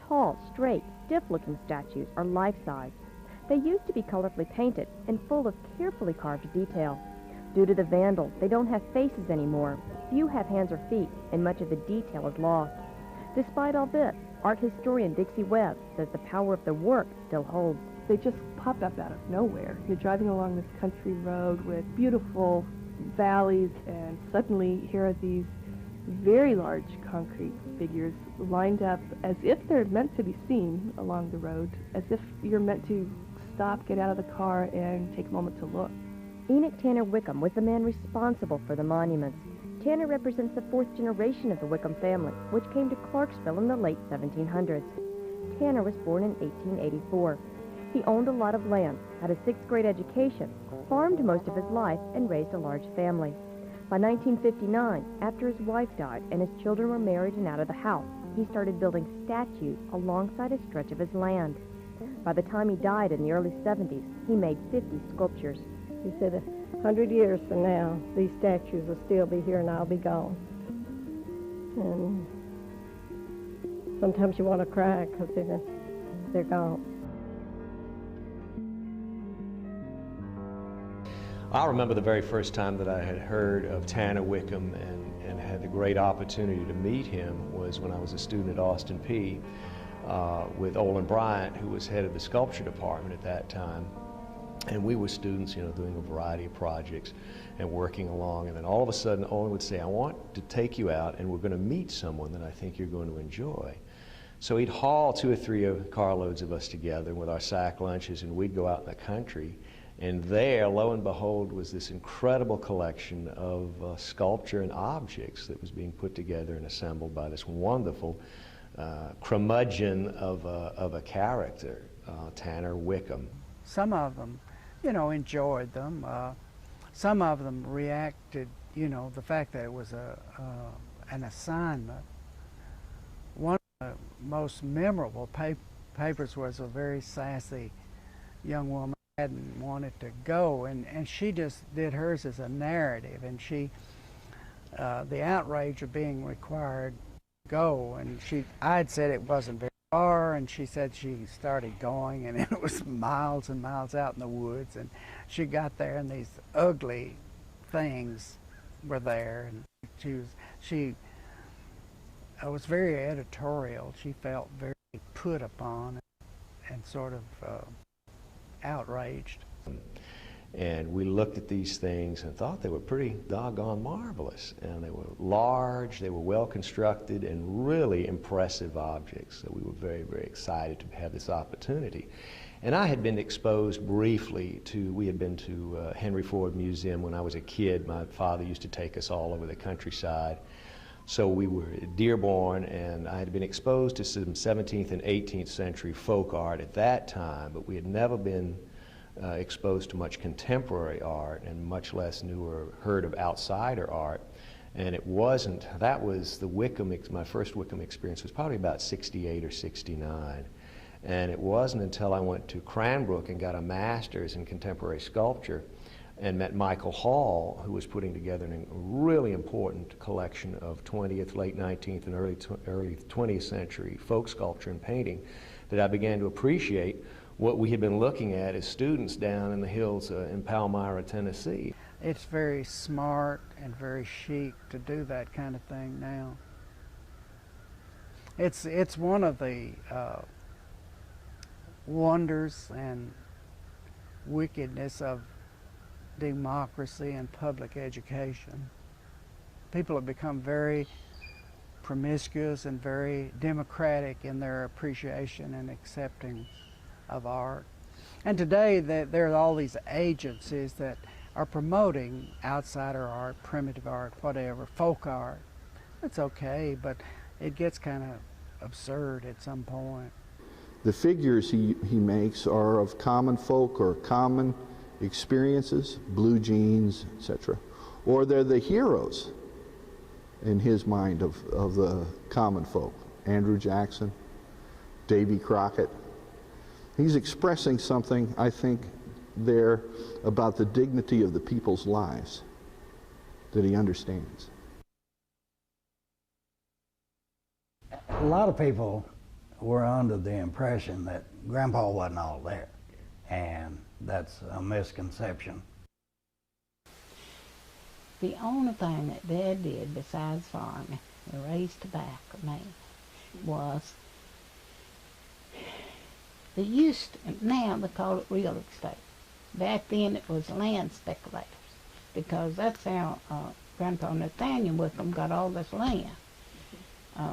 tall, straight, stiff-looking statues are life-size. They used to be colorfully painted and full of carefully carved detail. Due to the vandals, they don't have faces anymore. Few have hands or feet, and much of the detail is lost. Despite all this, art historian Dixie Webb says the power of the work still holds. They just popped up out of nowhere. You're driving along this country road with beautiful valleys, and suddenly here are these very large concrete figures lined up as if they're meant to be seen along the road, as if you're meant to stop, get out of the car, and take a moment to look. Enoch Tanner Wickham was the man responsible for the monuments. Tanner represents the fourth generation of the Wickham family, which came to Clarksville in the late 1700s. Tanner was born in 1884. He owned a lot of land, had a sixth-grade education, farmed most of his life, and raised a large family. By 1959, after his wife died and his children were married and out of the house, he started building statues alongside a stretch of his land. By the time he died in the early 70s, he made 50 sculptures. He said 100 years from now, these statues will still be here and I'll be gone. And sometimes you want to cry because they're gone. I remember the very first time that I had heard of Tanner Wickham and had the great opportunity to meet him was when I was a student at Austin P with Olin Bryant, who was head of the sculpture department at that time. And we were students, you know, doing a variety of projects and working along. And then all of a sudden, Olin would say, I want to take you out and we're going to meet someone that I think you're going to enjoy. So he'd haul 2 or 3 carloads of us together with our sack lunches, and we'd go out in the country. And there, lo and behold, was this incredible collection of sculpture and objects that was being put together and assembled by this wonderful curmudgeon of a character, Tanner Wickham. Some of them, you know, enjoyed them. Some of them reacted, you know, the fact that it was an assignment. One of the most memorable papers was a very sassy young woman who hadn't wanted to go, and she just did hers as a narrative, and she, the outrage of being required to go, and I had said it wasn't very far, and she said she started going, and it was miles and miles out in the woods, and she got there and these ugly things were there, and she was very editorial. She felt very put upon and sort of outraged. And we looked at these things and thought they were pretty doggone marvelous. And they were large, they were well constructed, and really impressive objects. So we were very, very excited to have this opportunity. And I had been exposed briefly we had been to Henry Ford Museum when I was a kid. My father used to take us all over the countryside. So we were at Dearborn, and I had been exposed to some 17th and 18th century folk art at that time, but we had never been exposed to much contemporary art, and much less knew or heard of outsider art. And it wasn't, that was the Wickham, my first Wickham experience was probably about 68 or 69. And it wasn't until I went to Cranbrook and got a master's in contemporary sculpture and met Michael Hall, who was putting together a really important collection of 20th, late 19th, and early 20th century folk sculpture and painting, that I began to appreciate what we had been looking at as students down in the hills in Palmyra, Tennessee. It's very smart and very chic to do that kind of thing now. It's one of the wonders and wickedness of democracy and public education. People have become very promiscuous and very democratic in their appreciation and accepting of art. And today there are all these agencies that are promoting outsider art, primitive art, whatever, folk art. It's okay, but it gets kind of absurd at some point. The figures he makes are of common folk or common experiences, blue jeans, etc. Or they're the heroes in his mind of the common folk. Andrew Jackson, Davy Crockett. He's expressing something, I think, there about the dignity of the people's lives that he understands. A lot of people we're under the impression that Grandpa wasn't all there, and that's a misconception. The only thing that Dad did besides farming and raise tobacco man was they used to, now they call it real estate. Back then it was land speculators, because that's how Grandpa Nathaniel Wickham got all this land.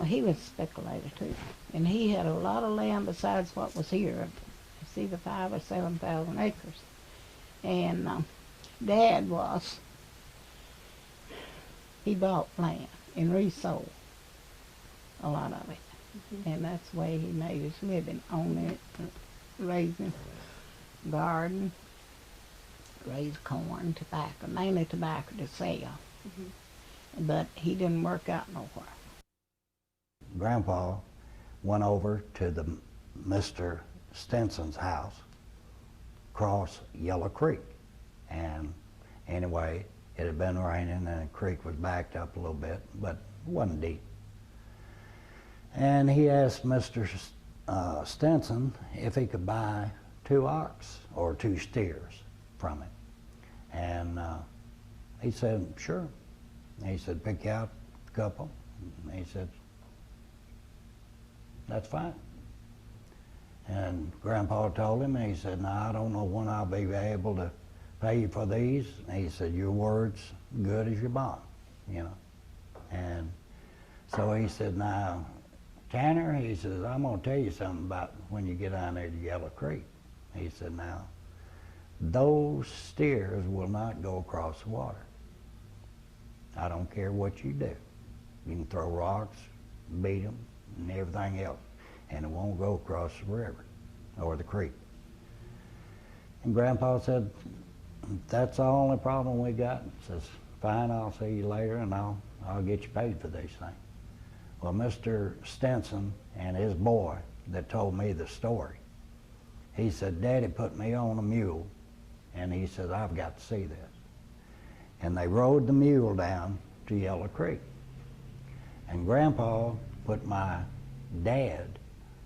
He was a speculator too, and he had a lot of land besides what was here. It's either 5,000 or 7,000 acres. And Dad was, he bought land and resold a lot of it. And that's the way he made his living on it, raising garden, raise corn, tobacco, mainly tobacco to sell. But he didn't work out nowhere. Grandpa went over to the Mr. Stinson's house across Yellow Creek. And anyway, it had been raining and the creek was backed up a little bit, but it wasn't deep. And he asked Mr. Stinson if he could buy 2 ox or 2 steers from him. And he said, sure. And he said, pick out a couple. And he said, that's fine. And Grandpa told him, and he said, no, I don't know when I'll be able to pay you for these. And he said, your word's good as your bond, you know. And so he said, now, Tanner, he says, I'm going to tell you something about when you get down there to Yellow Creek. He said, now, those steers will not go across the water. I don't care what you do. You can throw rocks, beat them, and everything else, and it won't go across the river or the creek. And Grandpa said, that's the only problem we got. He says, fine, I'll see you later, and I'll get you paid for these things. Well, Mr. Stinson and his boy that told me the story, he said, Daddy put me on a mule, and he said, I've got to see this. And they rode the mule down to Yellow Creek. And Grandpa put my dad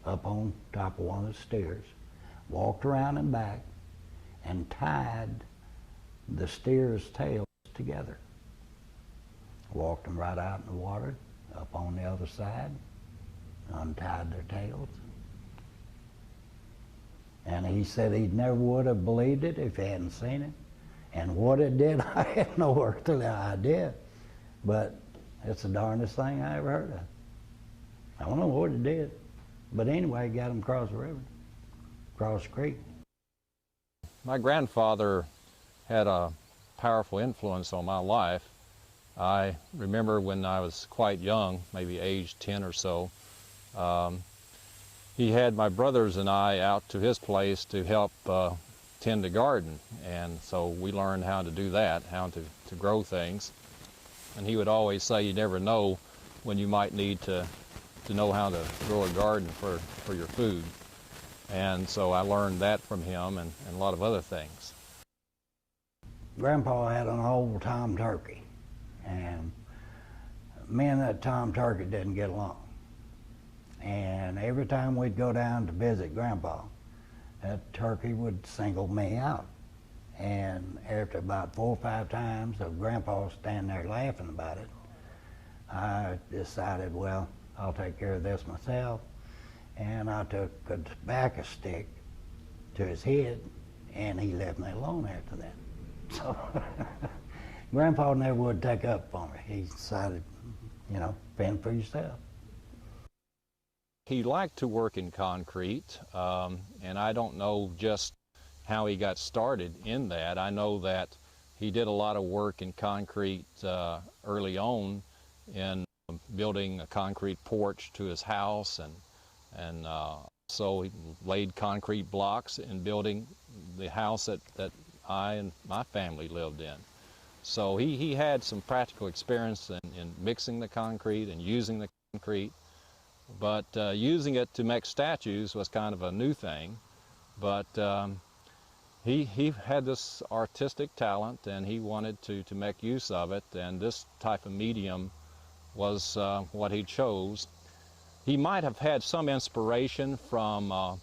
up on top of one of the steers, walked around and back, and tied the steer's tails together. Walked them right out in the water, up on the other side, untied their tails. And he said he never would have believed it if he hadn't seen it. And what it did, I had no earthly idea. But it's the darndest thing I ever heard of. I don't know what it did. But anyway, it got him across the river, across the creek. My grandfather had a powerful influence on my life. I remember when I was quite young, maybe age 10 or so, he had my brothers and I out to his place to help tend the garden. And so we learned how to do that, how to grow things. And he would always say, you never know when you might need to know how to grow a garden for your food. And so I learned that from him and a lot of other things. Grandpa had an old tom turkey, and me and that tom turkey didn't get along. And every time we'd go down to visit Grandpa, that turkey would single me out. And after about 4 or 5 times of Grandpa standing there laughing about it, I decided, well, I'll take care of this myself. And I took a tobacco stick to his head, and he left me alone after that. So Grandpa never would take up for me. He decided, you know, fend for yourself. He liked to work in concrete, and I don't know just how he got started in that. I know that he did a lot of work in concrete early on in building a concrete porch to his house, and so he laid concrete blocks in building the house that I and my family lived in. So he had some practical experience in mixing the concrete and using the concrete, but using it to make statues was kind of a new thing. But he had this artistic talent, and he wanted to make use of it, and this type of medium was what he chose. he might have had some inspiration from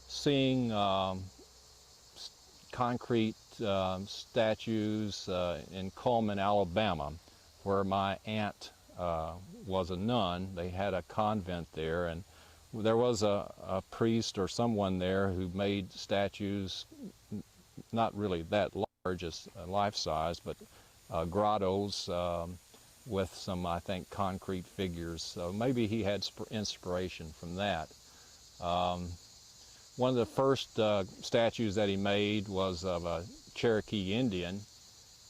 seeing concrete statues in Coleman, Alabama, where my aunt was a nun. They had a convent there, and there was a priest or someone there who made statues, not really that large as life-size, but grottos with some, I think, concrete figures. So maybe he had inspiration from that. One of the first statues that he made was of a Cherokee Indian,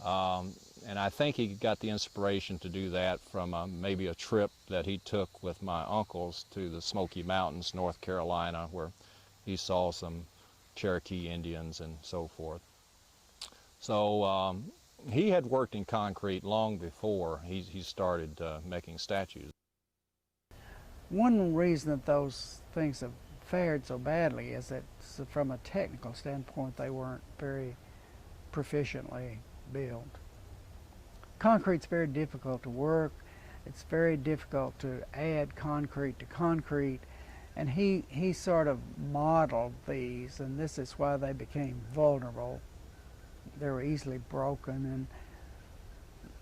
and I think he got the inspiration to do that from maybe a trip that he took with my uncles to the Smoky Mountains, North Carolina, where he saw some Cherokee Indians and so forth. So he had worked in concrete long before he started making statues. One reason that those things have fared so badly is that from a technical standpoint they weren't very proficiently built. Concrete's very difficult to work. It's very difficult to add concrete to concrete, and he sort of modeled these, and this is why they became vulnerable. They were easily broken, and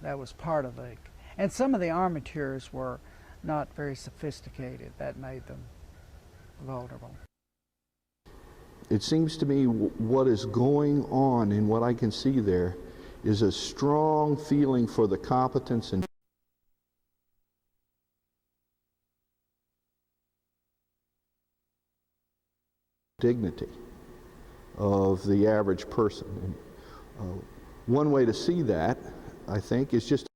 that was part of it. And some of the armatures were not very sophisticated. That made them vulnerable. It seems to me what is going on and what I can see there is a strong feeling for the competence and dignity of the average person. And, one way to see that, I think, is just